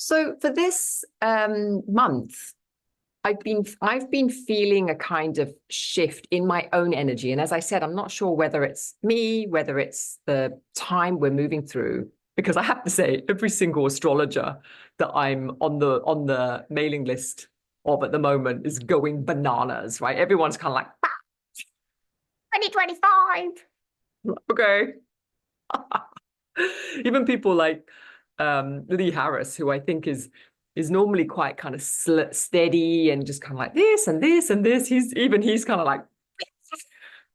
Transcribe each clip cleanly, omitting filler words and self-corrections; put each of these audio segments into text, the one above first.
So for this month, I've been feeling a kind of shift in my own energy. And as I said, I'm not sure whether it's me, whether it's the time we're moving through, because I have to say, every single astrologer that I'm on the mailing list of at the moment is going bananas, right? Everyone's kind of like, 2025. Okay. Even people like Lee Harris, who I think is normally quite kind of steady and just kind of like this and this and this. He's kind of like,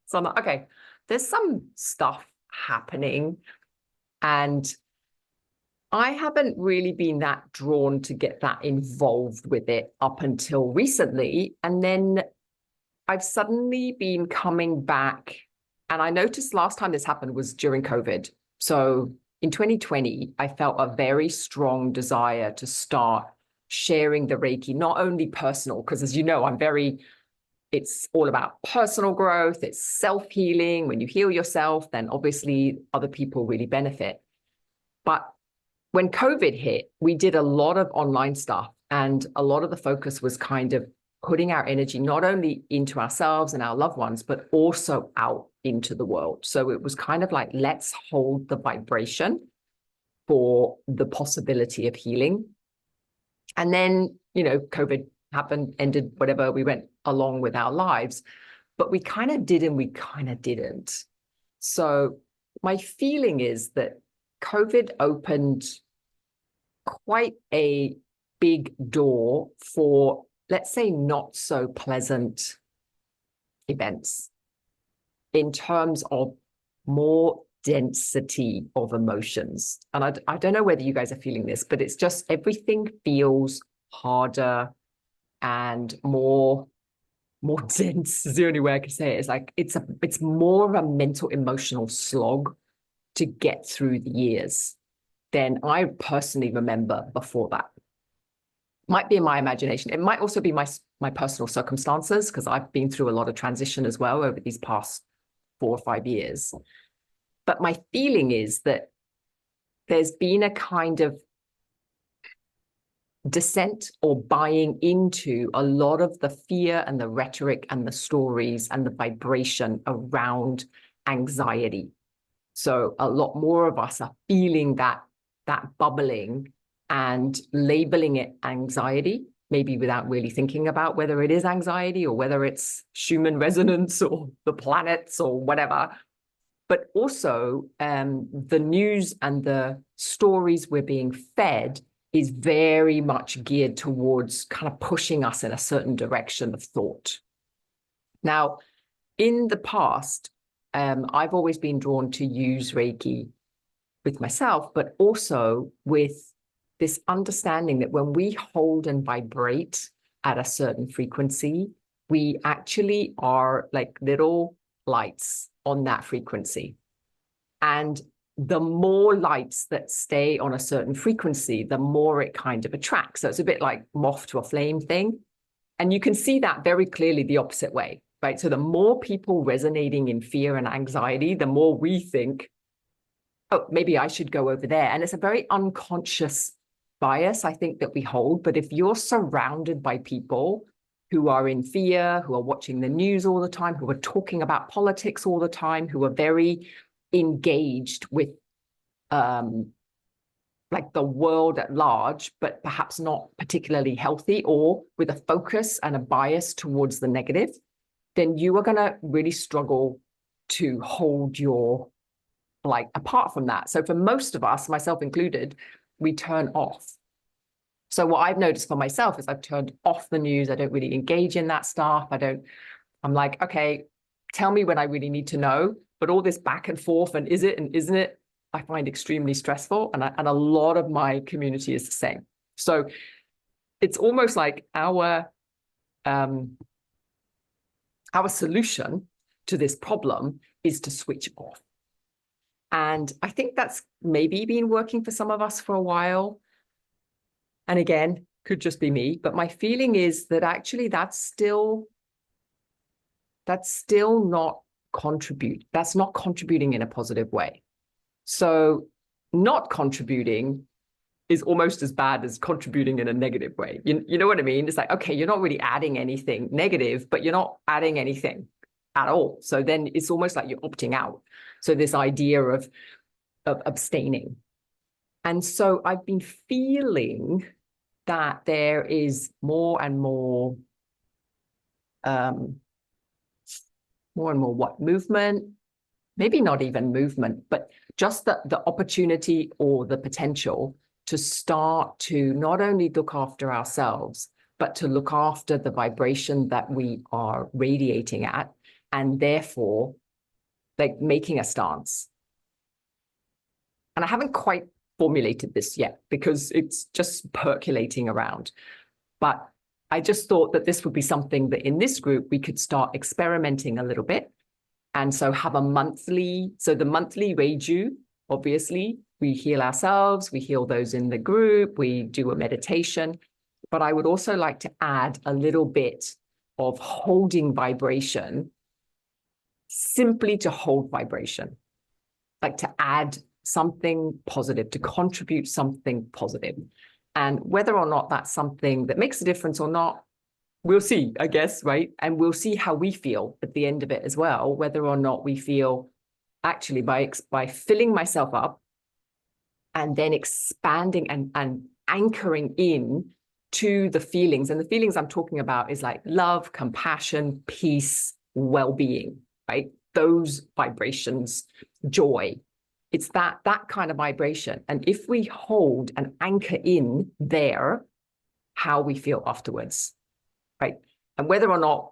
so I'm like, okay, there's some stuff happening, and I haven't really been that drawn to get that involved with it up until recently. And then I've suddenly been coming back, and I noticed last time this happened was during COVID. So in 2020, I felt a very strong desire to start sharing the Reiki, not only personal, because as you know, it's all about personal growth, it's self-healing. When you heal yourself, then obviously other people really benefit. But when COVID hit, we did a lot of online stuff, and a lot of the focus was kind of putting our energy not only into ourselves and our loved ones, but also out into the world. So it was kind of like, let's hold the vibration for the possibility of healing. And then, COVID happened, ended, whatever, we went along with our lives, but we kind of did and we kind of didn't. So my feeling is that COVID opened quite a big door for, let's say, not so pleasant events in terms of more density of emotions. And I don't know whether you guys are feeling this, but it's just everything feels harder and more dense is the only way I can say it. It's like it's more of a mental emotional slog to get through the years than I personally remember before that. Might be in my imagination. It might also be my personal circumstances, because I've been through a lot of transition as well over these past 4 or 5 years. But my feeling is that there's been a kind of descent or buying into a lot of the fear and the rhetoric and the stories and the vibration around anxiety. So a lot more of us are feeling that bubbling and labeling it anxiety, maybe without really thinking about whether it is anxiety or whether it's Schumann resonance or the planets or whatever. But also the news and the stories we're being fed is very much geared towards kind of pushing us in a certain direction of thought. Now, in the past, I've always been drawn to use Reiki with myself, but also with this understanding that when we hold and vibrate at a certain frequency, we actually are like little lights on that frequency. And the more lights that stay on a certain frequency, the more it kind of attracts. So it's a bit like moth to a flame thing. And you can see that very clearly the opposite way, right? So the more people resonating in fear and anxiety, the more we think, oh, maybe I should go over there. And it's a very unconscious bias, I think, that we hold. But if you're surrounded by people who are in fear, who are watching the news all the time, who are talking about politics all the time, who are very engaged with like the world at large, but perhaps not particularly healthy, or with a focus and a bias towards the negative, then you are going to really struggle to hold your light apart from that. So for most of us, myself included, we turn off. So what I've noticed for myself is I've turned off the news. I don't really engage in that stuff. I'm like, okay, tell me when I really need to know. But all this back and forth and is it and isn't it, I find extremely stressful. And a lot of my community is the same. So it's almost like our solution to this problem is to switch off. And I think that's maybe been working for some of us for a while. And again, could just be me, but my feeling is that actually that's still not that's not contributing in a positive way. So not contributing is almost as bad as contributing in a negative way. You know what I mean? It's like, okay, you're not really adding anything negative, but you're not adding anything at all. So then it's almost like you're opting out. So this idea of abstaining. And so I've been feeling that there is more and more what movement, maybe not even movement, but just the opportunity or the potential to start to not only look after ourselves, but to look after the vibration that we are radiating at, and therefore like making a stance. And I haven't quite formulated this yet because it's just percolating around. But I just thought that this would be something that in this group, we could start experimenting a little bit. And so have a monthly, so the monthly Reiju, obviously, we heal ourselves, we heal those in the group, we do a meditation. But I would also like to add a little bit of holding vibration, simply to hold vibration, like to add something positive, to contribute something positive. And whether or not that's something that makes a difference or not, we'll see, I guess, right? And we'll see how we feel at the end of it as well, whether or not we feel actually by filling myself up and then expanding and anchoring in to the feelings. And the feelings I'm talking about is like love, compassion, peace, well-being, right? Those vibrations, joy. It's that kind of vibration. And if we hold and anchor in there, how we feel afterwards, right? And whether or not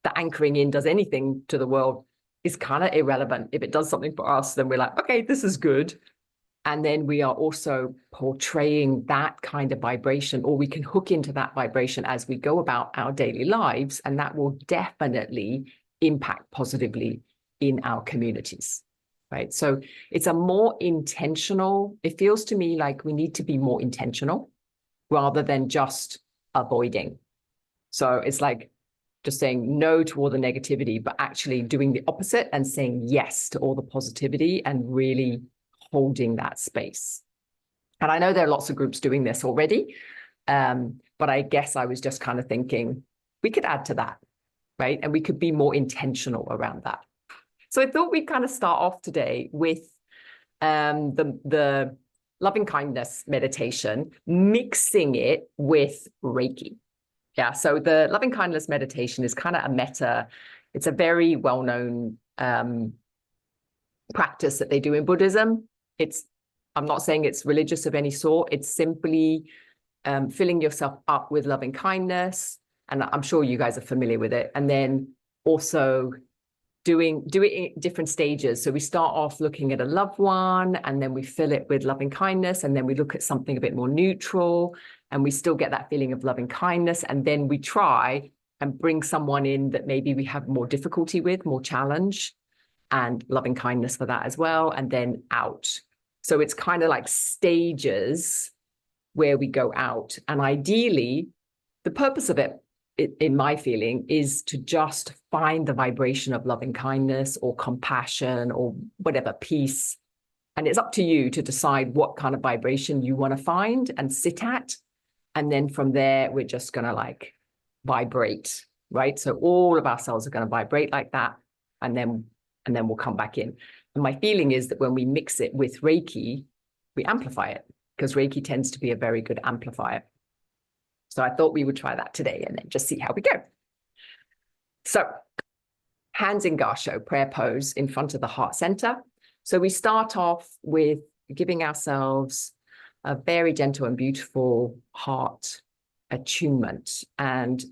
the anchoring in does anything to the world is kind of irrelevant. If it does something for us, then we're like, okay, this is good. And then we are also portraying that kind of vibration, or we can hook into that vibration as we go about our daily lives. And that will definitely impact positively in our communities, right? So it's a more intentional, it feels to me like we need to be more intentional rather than just avoiding. So it's like just saying no to all the negativity, but actually doing the opposite and saying yes to all the positivity and really holding that space. And I know there are lots of groups doing this already, but I guess I was just kind of thinking we could add to that, right? And we could be more intentional around that. So I thought we'd kind of start off today with the loving kindness meditation, mixing it with Reiki. Yeah, so the loving kindness meditation is kind of a meta, it's a very well-known practice that they do in Buddhism. I'm not saying it's religious of any sort. It's simply filling yourself up with loving kindness. And I'm sure you guys are familiar with it. And then also do it in different stages. So we start off looking at a loved one, and then we fill it with loving kindness. And then we look at something a bit more neutral, and we still get that feeling of loving kindness. And then we try and bring someone in that maybe we have more difficulty with, more challenge, and loving kindness for that as well. And then out. So it's kind of like stages where we go out. And ideally, the purpose of it, in my feeling, is to just find the vibration of loving kindness or compassion or whatever, peace. And it's up to you to decide what kind of vibration you want to find and sit at. And then from there, we're just going to like vibrate, right? So all of our cells are going to vibrate like that. And then we'll come back in. And my feeling is that when we mix it with Reiki, we amplify it, because Reiki tends to be a very good amplifier. So I thought we would try that today and then just see how we go. So hands in Gasho, prayer pose in front of the heart center. So we start off with giving ourselves a very gentle and beautiful heart attunement. And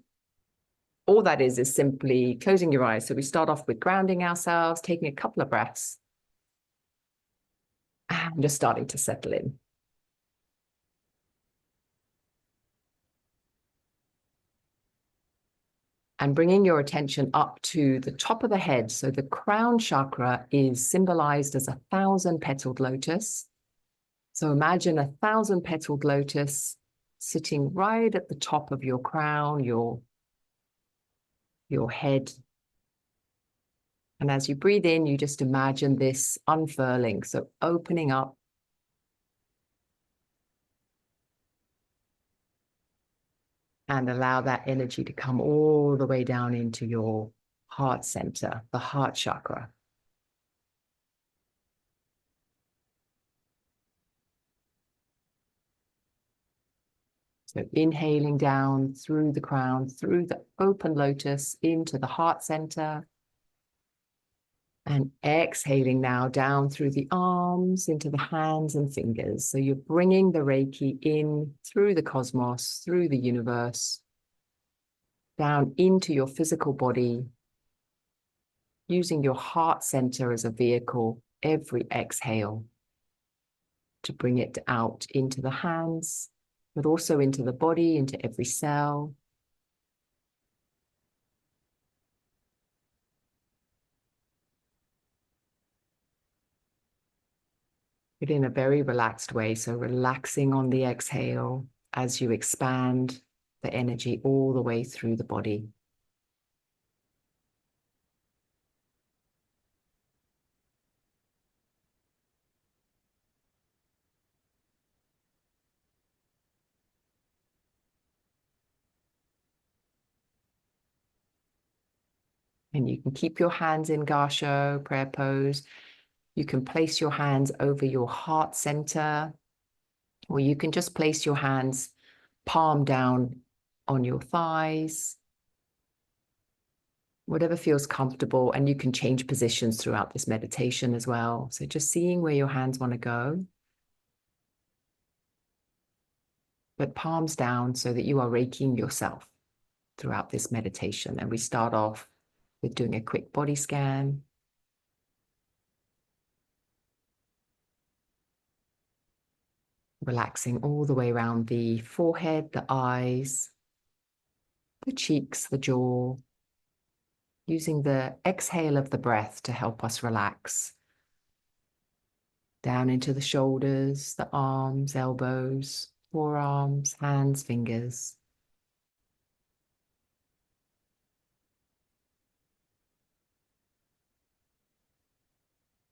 all that is simply closing your eyes. So we start off with grounding ourselves, taking a couple of breaths, and just starting to settle in. And bringing your attention up to the top of the head. So the crown chakra is symbolized as 1,000-petaled lotus. So imagine 1,000-petaled lotus sitting right at the top of your crown, your head. And as you breathe in, you just imagine this unfurling, so opening up And allow that energy to come all the way down into your heart center, the heart chakra. So inhaling down through the crown, through the open lotus into the heart center. And exhaling now down through the arms into the hands and fingers. So you're bringing the Reiki in through the cosmos, through the universe, down into your physical body, using your heart center as a vehicle every exhale to bring it out into the hands, but also into the body, into every cell. But in a very relaxed way. So relaxing on the exhale as you expand the energy all the way through the body. And you can keep your hands in Gassho, prayer pose. You can place your hands over your heart center, or you can just place your hands palm down on your thighs, whatever feels comfortable. And you can change positions throughout this meditation as well. So just seeing where your hands want to go, but palms down so that you are reikiing yourself throughout this meditation. And we start off with doing a quick body scan. Relaxing all the way around the forehead, the eyes, the cheeks, the jaw, using the exhale of the breath to help us relax. Down into the shoulders, the arms, elbows, forearms, hands, fingers.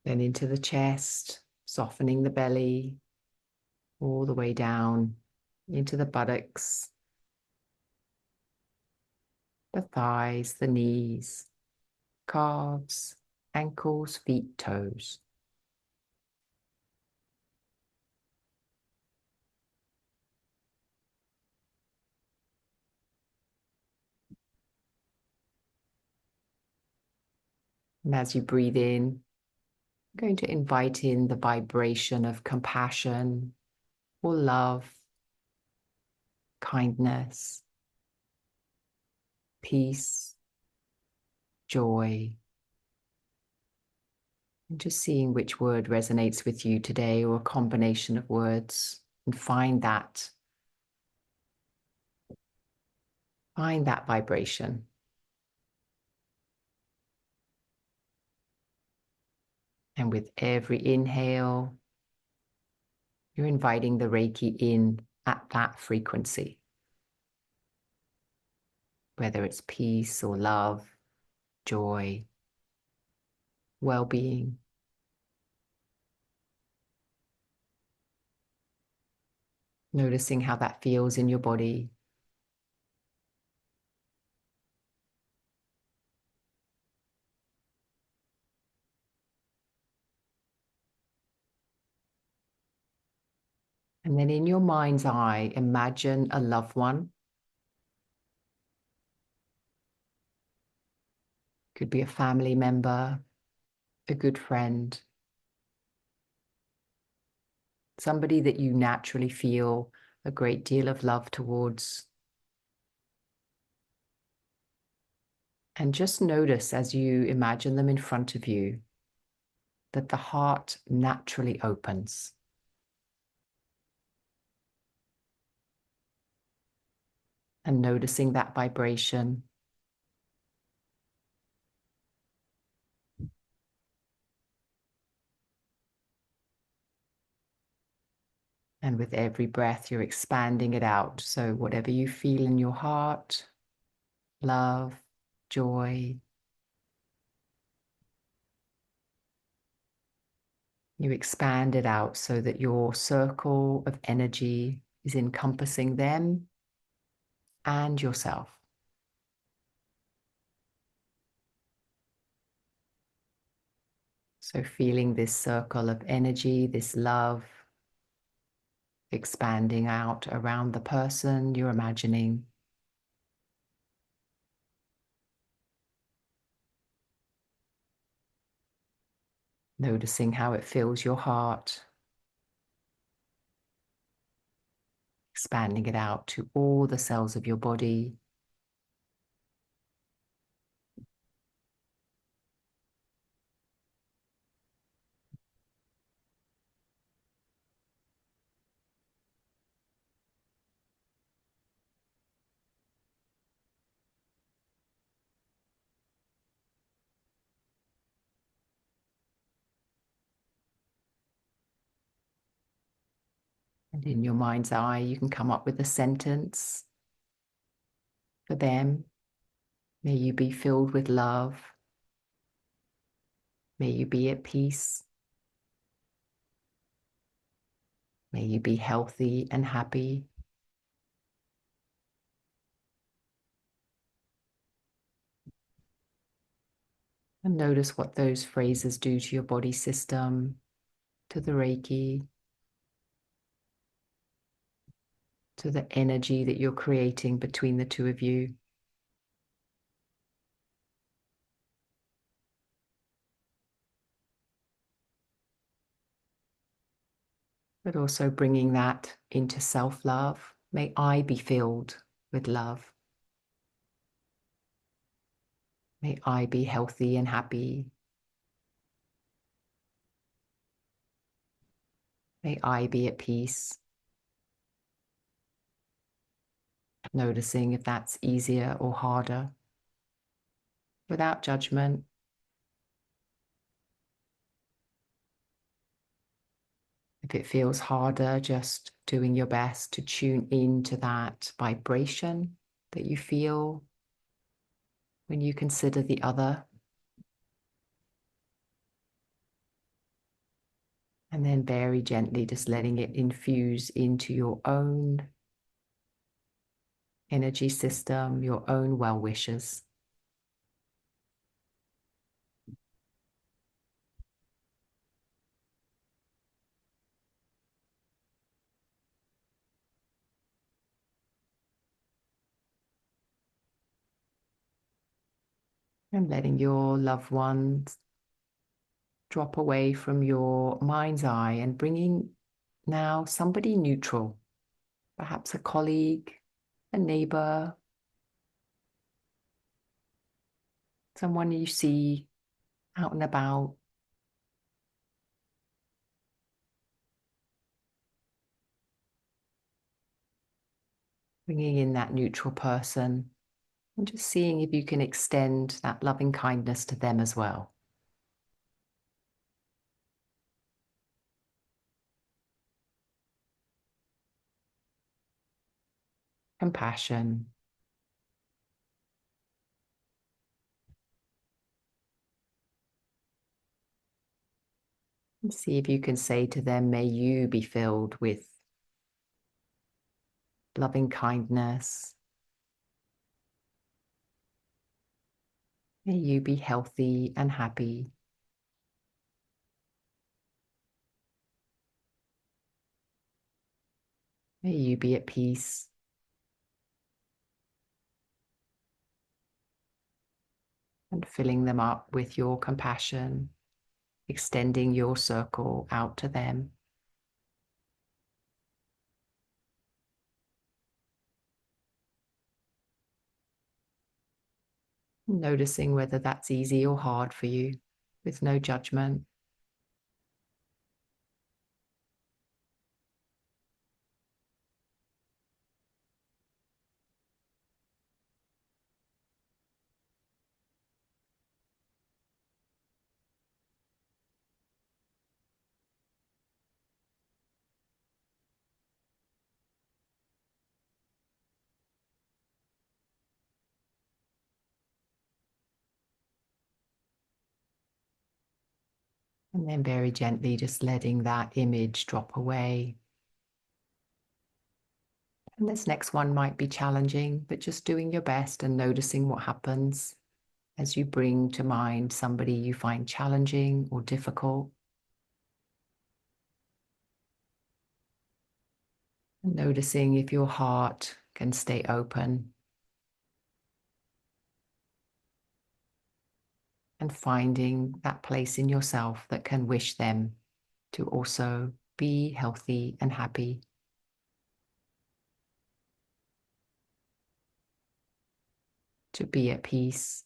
Then into the chest, softening the belly, all the way down into the buttocks, the thighs, the knees, calves, ankles, feet, toes. And as you breathe in, I'm going to invite in the vibration of compassion or love, kindness, peace, joy, and just seeing which word resonates with you today, or a combination of words, and find that vibration. And with every inhale, you're inviting the Reiki in at that frequency, whether it's peace or love, joy, well-being. Noticing how that feels in your body. And then in your mind's eye, imagine a loved one. Could be a family member, a good friend, somebody that you naturally feel a great deal of love towards. And just notice as you imagine them in front of you that the heart naturally opens. And noticing that vibration. And with every breath, you're expanding it out. So whatever you feel in your heart, love, joy, you expand it out so that your circle of energy is encompassing them and yourself. So feeling this circle of energy, this love, expanding out around the person you're imagining. Noticing how it fills your heart, expanding it out to all the cells of your body. And in your mind's eye, you can come up with a sentence for them. May you be filled with love. May you be at peace. May you be healthy and happy. And notice what those phrases do to your body system, to the Reiki, to the energy that you're creating between the two of you. But also bringing that into self-love. May I be filled with love. May I be healthy and happy. May I be at peace. Noticing if that's easier or harder, without judgment. If it feels harder, just doing your best to tune into that vibration that you feel when you consider the other. And then very gently just letting it infuse into your own energy system, your own well wishes. And letting your loved ones drop away from your mind's eye and bringing now somebody neutral, perhaps a colleague, a neighbor, someone you see out and about. Bringing in that neutral person and just seeing if you can extend that loving kindness to them as well. Compassion. And see if you can say to them, may you be filled with loving kindness. May you be healthy and happy. May you be at peace. And filling them up with your compassion, extending your circle out to them. Noticing whether that's easy or hard for you, with no judgment. And then very gently just letting that image drop away. And this next one might be challenging, but just doing your best and noticing what happens as you bring to mind somebody you find challenging or difficult. And noticing if your heart can stay open. And finding that place in yourself that can wish them to also be healthy and happy. To be at peace.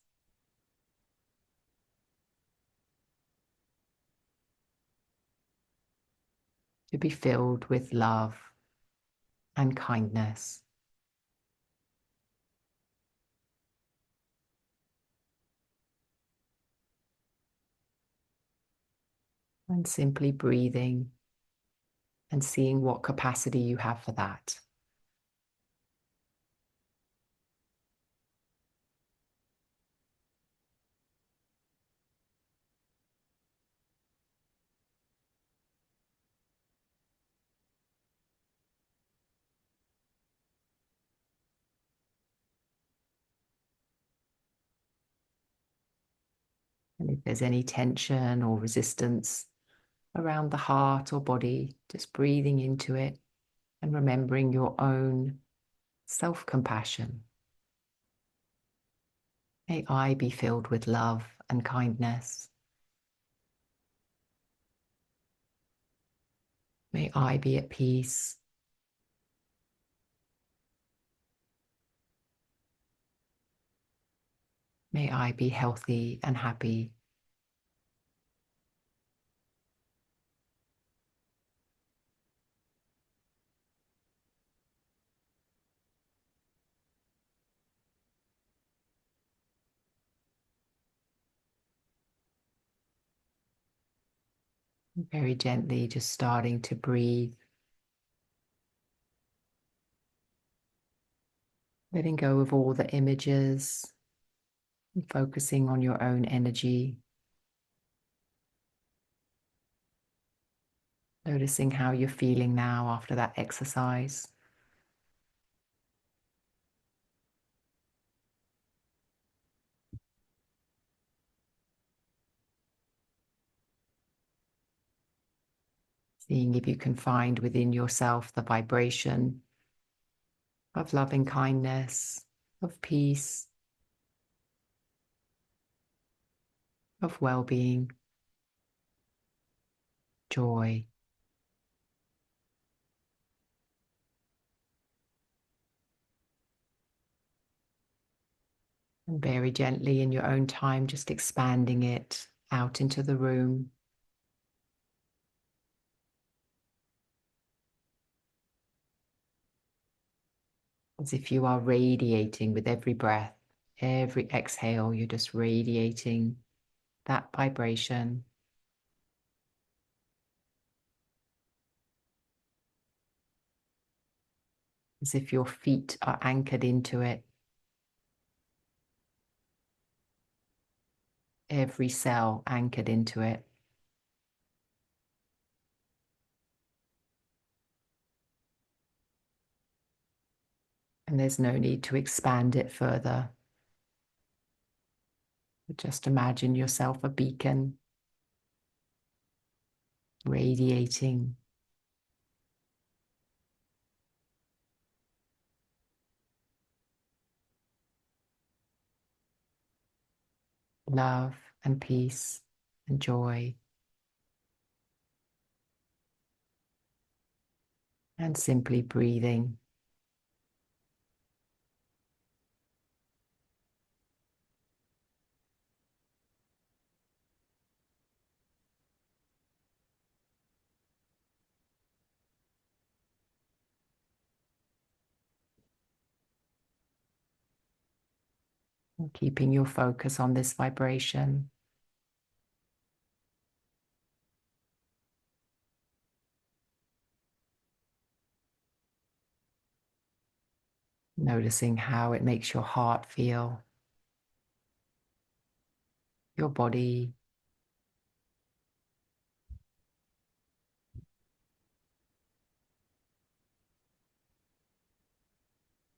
To be filled with love and kindness. And simply breathing and seeing what capacity you have for that. And if there's any tension or resistance around the heart or body, just breathing into it and remembering your own self-compassion. May I be filled with love and kindness. May I be at peace. May I be healthy and happy. Very gently, just starting to breathe. Letting go of all the images and focusing on your own energy. Noticing how you're feeling now after that exercise. Seeing if you can find within yourself the vibration of loving kindness, of peace, of well-being, joy. And very gently in your own time, just expanding it out into the room. As if you are radiating with every breath, every exhale, you're just radiating that vibration. As if your feet are anchored into it. Every cell anchored into it. And there's no need to expand it further. But just imagine yourself a beacon, radiating love and peace and joy. And simply breathing. And keeping your focus on this vibration. Noticing how it makes your heart feel, your body,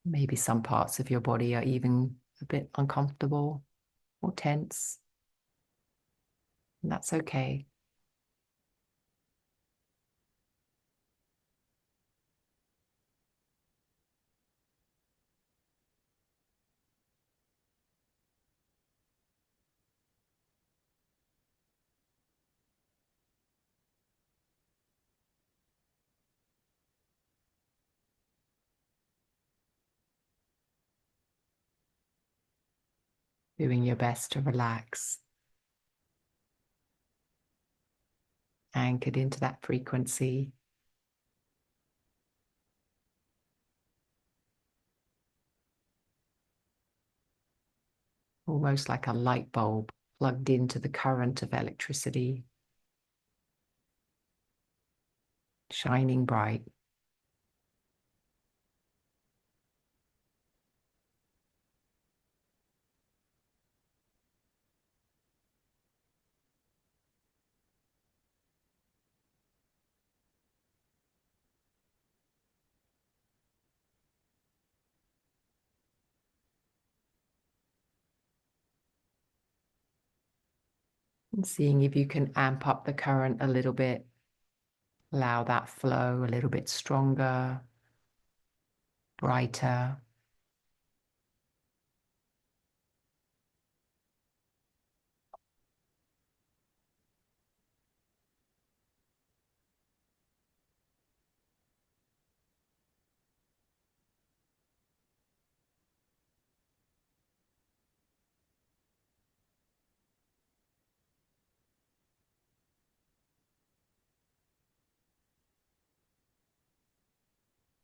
Maybe some parts of your body are even a bit uncomfortable or tense, and that's okay. Doing your best to relax, anchored into that frequency. Almost like a light bulb plugged into the current of electricity, shining bright. And seeing if you can amp up the current a little bit, allow that flow a little bit stronger, brighter.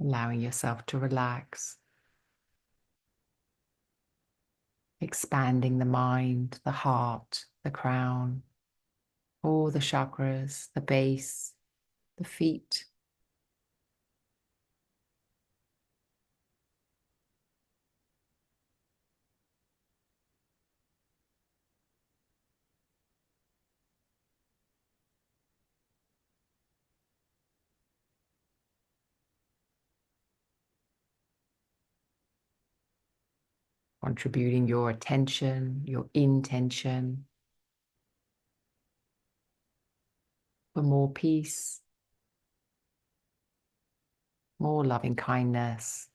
Allowing yourself to relax, expanding the mind, the heart, the crown, all the chakras, the base, the feet. Contributing your attention, your intention for more peace, more loving kindness,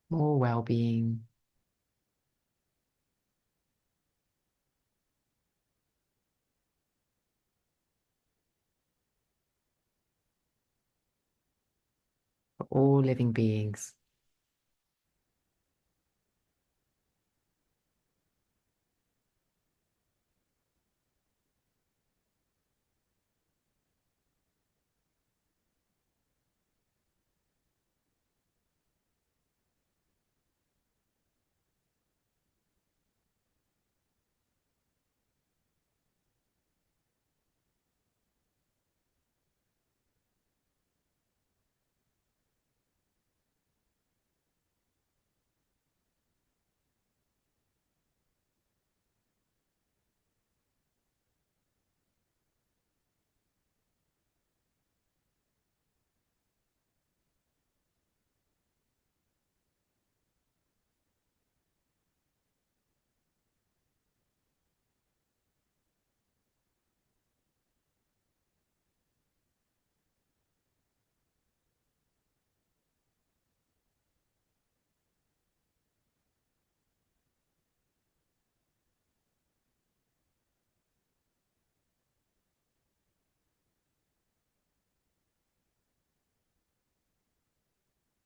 more well-being. For all living beings.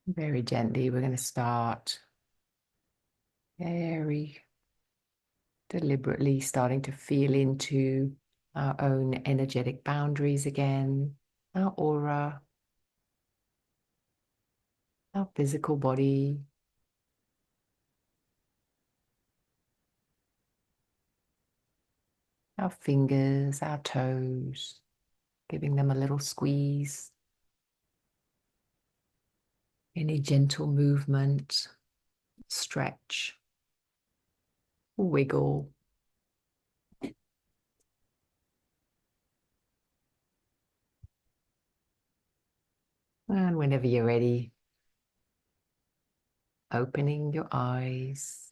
Very gently, we're going to start very deliberately starting to feel into our own energetic boundaries again, our aura, our physical body, our fingers, our toes, giving them a little squeeze. Any gentle movement, stretch, wiggle. And whenever you're ready, opening your eyes.